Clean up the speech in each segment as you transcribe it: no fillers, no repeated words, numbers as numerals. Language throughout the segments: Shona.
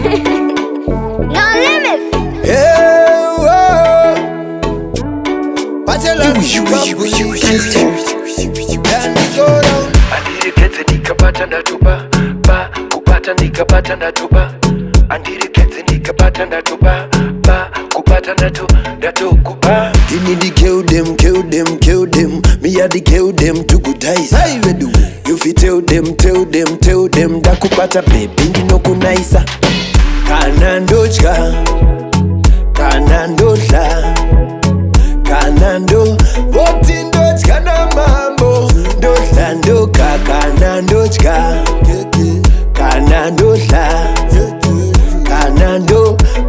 No limits. Hey, whoa. Bachelor, you go down. Andiriketse nikapata ndatuba ba kupata nikapata ndatuba andiriketse nikapata ndatuba ba kupata ndatuba You need to kill them, kill them, kill them. Me had to kill them to good eyes. You fi tell them, tell them, tell them. Dakupata baby ndino kunaisa. Kana Ndodya, kana Ndodya, kana voti Ndodya na mambo. Ndodya ndoka kana Ndodya, kana Ndodya, kana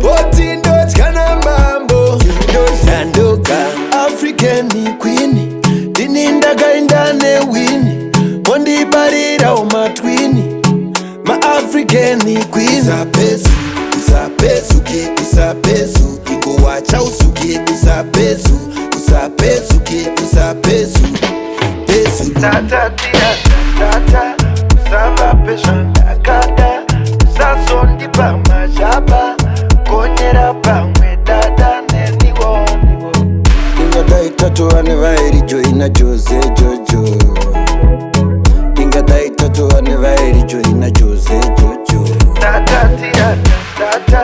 voti Ndodya na mambo. Ndodya ndoka African queen, dinindaga indane wini. Mondi barira umatwini, ma African queen. Usapesu, ingo wacha usuke. Usapesu, pesu. tata tia tata samba pesha akada sasondi pa majaba konyera pa dada neniwo Ingadai tatu anevairi joina Jose Jojo. Ingadai tatu anevairi joina Jose Jojo. tata tia tata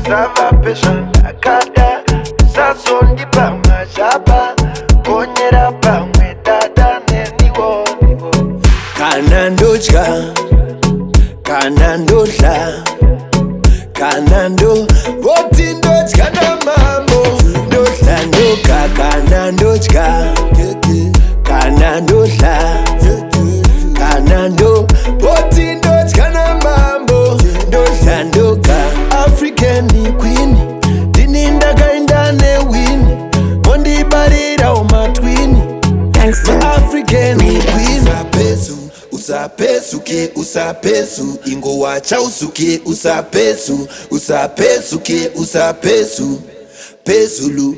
samba pesha akada sasondi pa majaba konyera pa dada neniwo Kana Ndodya, kana Ndodya, kana voti Ndodya na mambo. Ndodya ndoka kana Ndodya, kana Ndodya, kana voti Ndodya na mambo. Ndodya ndoka African queen, dinindaga indane wini. Mondi barira umatwini. Thanks to African queen. Usapesu, ingo wacha usuke. Usapesu, pesulu.